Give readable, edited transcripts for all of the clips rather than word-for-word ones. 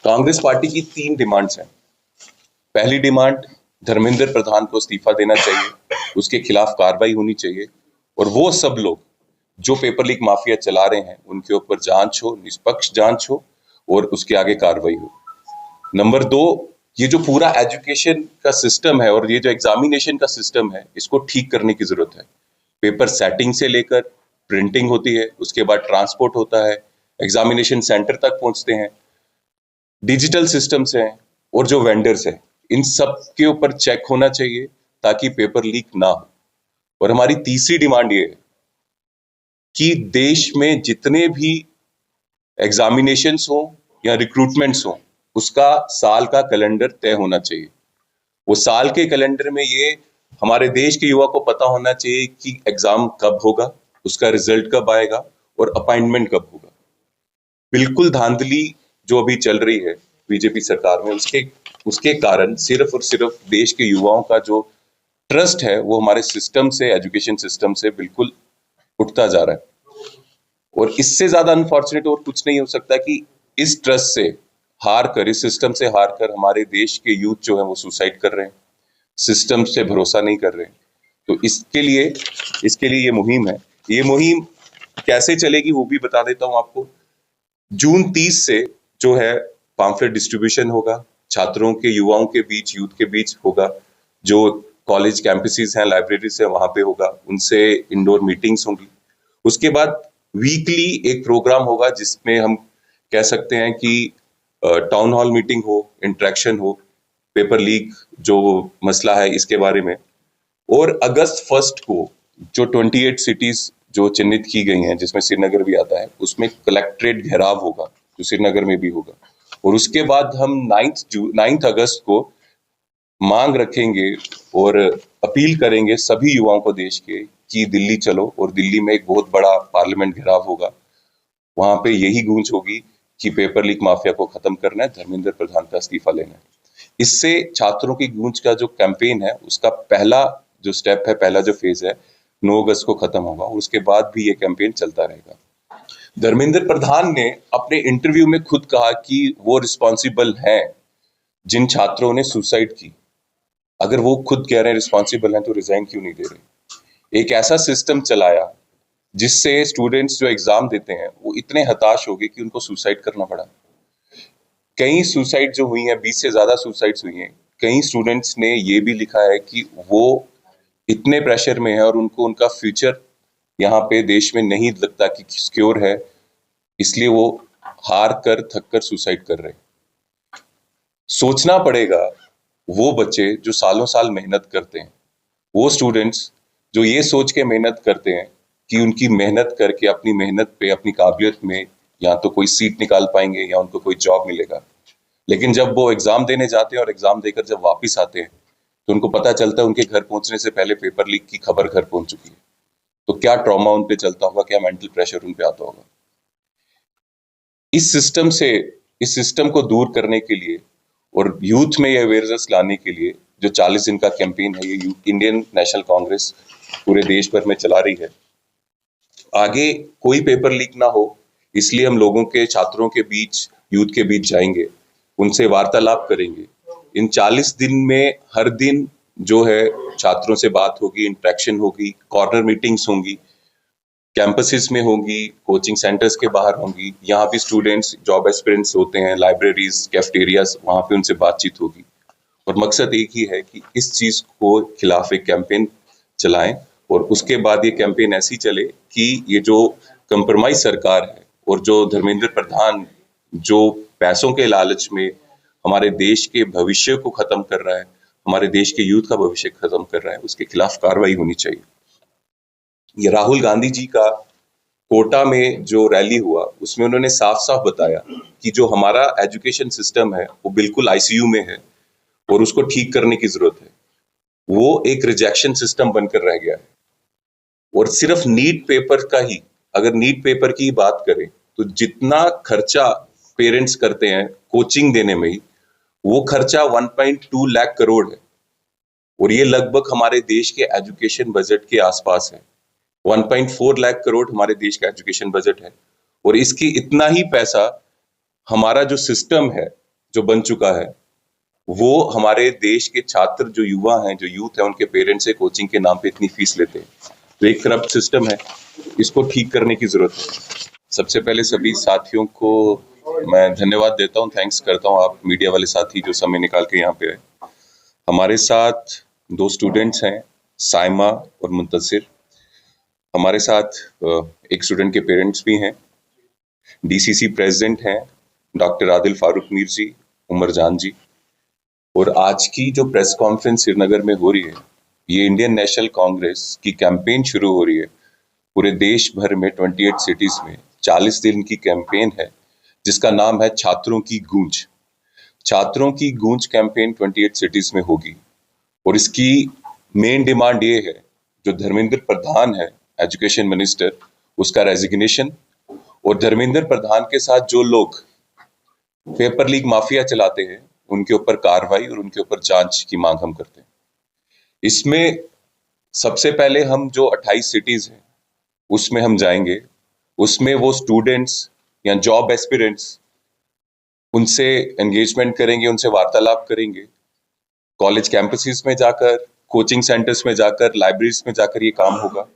Congress party की 3 demands हैं। पहली डिमांड, धर्मेंद्र प्रधान को इस्तीफा देना चाहिए, उसके खिलाफ कार्रवाई होनी चाहिए और वो सब लोग जो पेपर लीक माफिया चला रहे हैं उनके ऊपर जांच हो, निष्पक्ष जांच हो और उसके आगे कार्रवाई हो। नंबर 2, ये जो पूरा एजुकेशन का सिस्टम है और ये जो एग्जामिनेशन का सिस्टम है, इसको ठीक करने की जरूरत है। पेपर सेटिंग से लेकर प्रिंटिंग होती है, उसके बाद ट्रांसपोर्ट होता है, एग्जामिनेशन सेंटर तक पहुंचते हैं, डिजिटल सिस्टम्स हैं और जो वेंडर्स हैं, इन सब के ऊपर चेक होना चाहिए ताकि पेपर लीक ना हो। और हमारी तीसरी डिमांड ये है कि देश में जितने भी एग्जामिनेशंस हो या रिक्रूटमेंट्स हो, उसका साल का कैलेंडर तय होना चाहिए। वो साल के कैलेंडर में ये हमारे देश के युवा को पता होना चाहिए कि एग्जाम कब होगा, उसका रिजल्ट कब आएगा और अपॉइंटमेंट कब होगा। बिल्कुल धांधली जो अभी चल रही है बीजेपी सरकार में, उसके कारण सिर्फ और सिर्फ देश के युवाओं का जो ट्रस्ट है वो हमारे सिस्टम से, एजुकेशन सिस्टम से बिल्कुल उठता जा रहा है। और इससे ज्यादा अनफॉर्चुनेट और कुछ नहीं हो सकता कि इस ट्रस्ट से हार कर, इस सिस्टम से हार कर हमारे देश के यूथ जो है वो सुसाइड कर रहे हैं, सिस्टम से भरोसा नहीं कर रहे हैं। तो इसके लिए ये मुहिम है। ये मुहिम कैसे चलेगी वो भी बता देता हूं आपको। जून 30 से जो है पम्फलेट डिस्ट्रीब्यूशन होगा, छात्रों के, युवाओं के बीच, यूथ के बीच होगा। जो कॉलेज कैंपसेस हैं, लाइब्रेरीज हैं, वहां पे होगा, उनसे इंडोर मीटिंग्स होंगी। उसके बाद वीकली एक प्रोग्राम होगा जिसमें हम कह सकते हैं कि टाउन हॉल मीटिंग हो, इंटरेक्शन हो, पेपर लीक जो मसला है इसके बारे में। और अगस्त 1 को जो 28 सिटीज जो चिन्हित की गई हैं, जिसमें श्रीनगर भी आता है, उसमें कलेक्ट्रेट घेराव होगा जो श्रीनगर में भी होगा। और उसके बाद हम 9 अगस्त को मांग रखेंगे और अपील करेंगे सभी युवाओं को देश के कि दिल्ली चलो, और दिल्ली में एक बहुत बड़ा पार्लियामेंट घेराव होगा। वहां पे यही गूंज होगी कि पेपर लीक माफिया को खत्म करना है, धर्मेंद्र प्रधान का इस्तीफा लेना है। इससे छात्रों की गूंज का जो कैंपेन है उसका पहला जो स्टेप है, पहला जो फेज है, 9 अगस्त को खत्म होगा और उसके बाद भी ये कैंपेन चलता रहेगा। धर्मेंद्र प्रधान ने अपने इंटरव्यू में खुद कहा कि वो रिस्पॉन्सिबल हैं जिन छात्रों ने सुसाइड की। अगर वो खुद कह रहे हैं रिस्पॉन्सिबल हैं तो रिजाइन क्यों नहीं दे रहे? एक ऐसा सिस्टम चलाया जिससे स्टूडेंट्स जो एग्जाम देते हैं वो इतने हताश हो गए कि उनको सुसाइड करना पड़ा। कई सुसाइड जो हुई हैं, 20 से ज्यादा सुसाइड्स हुई हैं। कई स्टूडेंट्स ने ये भी लिखा है कि वो इतने प्रेशर में है और उनको उनका फ्यूचर यहाँ पे देश में नहीं लगता कि सिक्योर है, इसलिए वो हार कर, थक कर सुसाइड कर रहे हैं। सोचना पड़ेगा वो बच्चे जो सालों साल मेहनत करते हैं, वो स्टूडेंट्स जो ये सोच के मेहनत करते हैं कि उनकी मेहनत करके, अपनी मेहनत पे, अपनी काबिलियत में या तो कोई सीट निकाल पाएंगे या उनको कोई जॉब मिलेगा। लेकिन जब वो एग्जाम देने जाते हैं और एग्जाम देकर जब वापस आते हैं तो उनको पता चलता है उनके घर पहुंचने से पहले पेपर लीक की खबर घर पहुंच चुकी है। तो क्या ट्रॉमा उन पे चलता होगा, क्या मेंटल प्रेशर उन पे आता होगा। इस सिस्टम को दूर करने के लिए और यूथ में ये अवेयरनेस लाने के लिए जो 40 दिन का कैंपेन है, ये इंडियन नेशनल कांग्रेस पूरे देश भर में चला रही है। आगे कोई पेपर लीक ना हो, इसलिए हम लोगों के, छात्रों के बीच, यूथ के बीच जाएंगे, उनसे वार्तालाप करेंगे। इन 40 दिन में हर दिन जो है छात्रों से बात होगी, इंटरेक्शन होगी, कॉर्नर मीटिंग्स होंगी, कैंपसेस में होंगी, कोचिंग सेंटर्स के बाहर होंगी, यहाँ भी स्टूडेंट्स, जॉब एस्पिरेंट्स होते हैं, लाइब्रेरीज, कैफेटेरियाज, वहां पे उनसे बातचीत होगी। और मकसद एक ही है कि इस चीज को खिलाफ एक कैंपेन चलाएं और उसके बाद ये कैंपेन ऐसी चले कि ये जो कंप्रोमाइज सरकार है और जो धर्मेंद्र प्रधान जो पैसों के लालच में हमारे देश के भविष्य को खत्म कर रहा है, हमारे देश के यूथ का भविष्य खत्म कर रहा है, उसके खिलाफ कार्रवाई होनी चाहिए। ये राहुल गांधी जी का कोटा में जो रैली हुआ उसमें उन्होंने साफ साफ बताया कि जो हमारा एजुकेशन सिस्टम है वो बिल्कुल आईसीयू में है और उसको ठीक करने की जरूरत है। वो एक रिजेक्शन सिस्टम बनकर रह गया है। और सिर्फ नीट पेपर का ही, अगर नीट पेपर की बात करें तो जितना खर्चा पेरेंट्स करते हैं कोचिंग देने में ही, वो खर्चा 1.2 लाख करोड़ है। और ये लगभग हमारे देश के एजुकेशन बजट के आसपास है। 1.4 लाख करोड़ हमारे देश का एजुकेशन बजट है। और इसकी इतना ही पैसा हमारा जो सिस्टम है जो बन चुका है वो हमारे देश के छात्र जो युवा हैं, जो यूथ है, उनके पेरेंट्स से कोचिंग के नाम पे इतनी फीस लेते हैं। तो एक करप्ट सिस्टम है, इसको ठीक करने की जरूरत है। सबसे पहले सभी साथियों को मैं धन्यवाद देता हूँ, थैंक्स करता हूँ, आप मीडिया वाले साथी जो समय निकाल के यहाँ पे आए। हमारे साथ 2 स्टूडेंट्स हैं, साइमा और मुंतसिर। हमारे साथ एक स्टूडेंट के पेरेंट्स भी हैं। डीसीसी प्रेसिडेंट हैं डॉक्टर आदिल फारूक मीर जी, उमर जान जी। और आज की जो प्रेस कॉन्फ्रेंस श्रीनगर में हो रही है, ये इंडियन नेशनल कांग्रेस की कैंपेन शुरू हो रही है। पूरे देश भर में 28 सिटीज में 40 दिन की कैंपेन है, जिसका नाम है छात्रों की गूंज। छात्रों की गूंज कैंपेन 28 सिटीज में होगी और इसकी मेन डिमांड ये है, जो धर्मेंद्र प्रधान है एजुकेशन मिनिस्टर, उसका रेजिग्नेशन, और धर्मेंद्र प्रधान के साथ जो लोग पेपर लीक माफिया चलाते हैं उनके ऊपर कार्रवाई और उनके ऊपर जांच की मांग हम करते हैं। इसमें सबसे पहले हम जो 28 सिटीज हैं उसमें हम जाएंगे, उसमें वो स्टूडेंट्स या जॉब एस्पिरेंट्स, उनसे एंगेजमेंट करेंगे, उनसे वार्तालाप करेंगे। कॉलेज कैंपसेस में जाकर, कोचिंग सेंटर्स में जाकर, लाइब्रेरीज में जाकर ये काम होगा।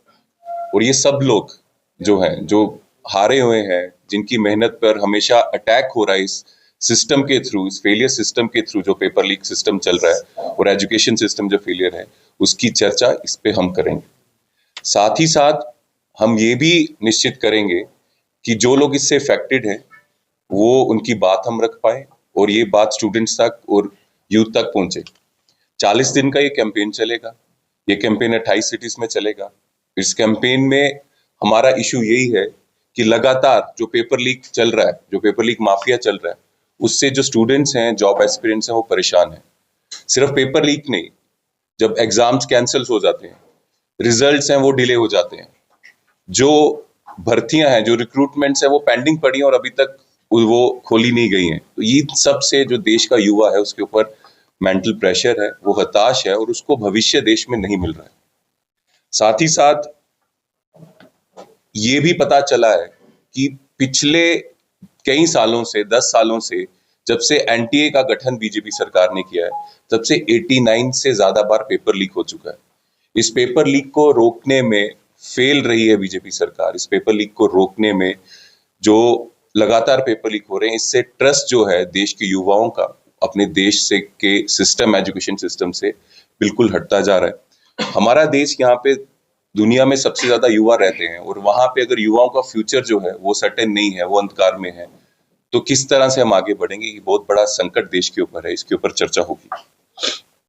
और ये सब लोग जो हैं, जो हारे हुए हैं, जिनकी मेहनत पर हमेशा अटैक हो रहा है इस सिस्टम के थ्रू, इस फेलियर सिस्टम के थ्रू जो पेपर लीक सिस्टम चल रहा है और एजुकेशन सिस्टम जो फेलियर है, उसकी चर्चा इस पे हम करेंगे। साथ ही साथ हम ये भी निश्चित करेंगे कि जो लोग इससे अफेक्टेड हैं वो उनकी बात हम रख पाए और ये बात स्टूडेंट्स तक और यूथ तक पहुंचे। 40 दिन का ये कैंपेन चलेगा, ये कैंपेन 28 सिटीज में चलेगा। इस कैंपेन में हमारा इशू यही है कि लगातार जो पेपर लीक चल रहा है, जो पेपर लीक माफिया चल रहा है, उससे जो स्टूडेंट्स हैं, जॉब एस्पिरेंट्स हैं, वो परेशान हैं। सिर्फ पेपर लीक नहीं, जब एग्जाम्स कैंसिल हो जाते हैं, रिजल्ट्स हैं वो डिले हो जाते हैं, जो भर्तियां हैं, जो रिक्रूटमेंट्स हैं वो पेंडिंग पड़ी हैं और अभी तक वो खोली नहीं गई हैं। तो ये सब से जो देश का युवा है उसके ऊपर मेंटल प्रेशर है, वो हताश है और उसको भविष्य देश में नहीं मिल रहा है। साथ ही साथ ये भी पता चला है कि पिछले कई सालों से, 10 सालों से, जब से एनटीए का गठन बीजेपी सरकार ने किया है, तब से 89 से ज्यादा बार पेपर लीक हो चुका है। इस पेपर लीक को रोकने में फेल रही है बीजेपी सरकार। इस पेपर लीक को रोकने में जो लगातार पेपर लीक हो रहे हैं, इससे ट्रस्ट जो है देश के युवाओं का अपने देश से के सिस्टम, एजुकेशन सिस्टम से बिल्कुल हटता जा रहा है। हमारा देश यहाँ पे दुनिया में सबसे ज्यादा युवा रहते हैं और वहां पे अगर युवाओं का फ्यूचर जो है वो सर्टेन नहीं है, वो अंधकार में है, तो किस तरह से हम आगे बढ़ेंगे? ये बहुत बड़ा संकट देश के ऊपर है, इसके ऊपर चर्चा होगी।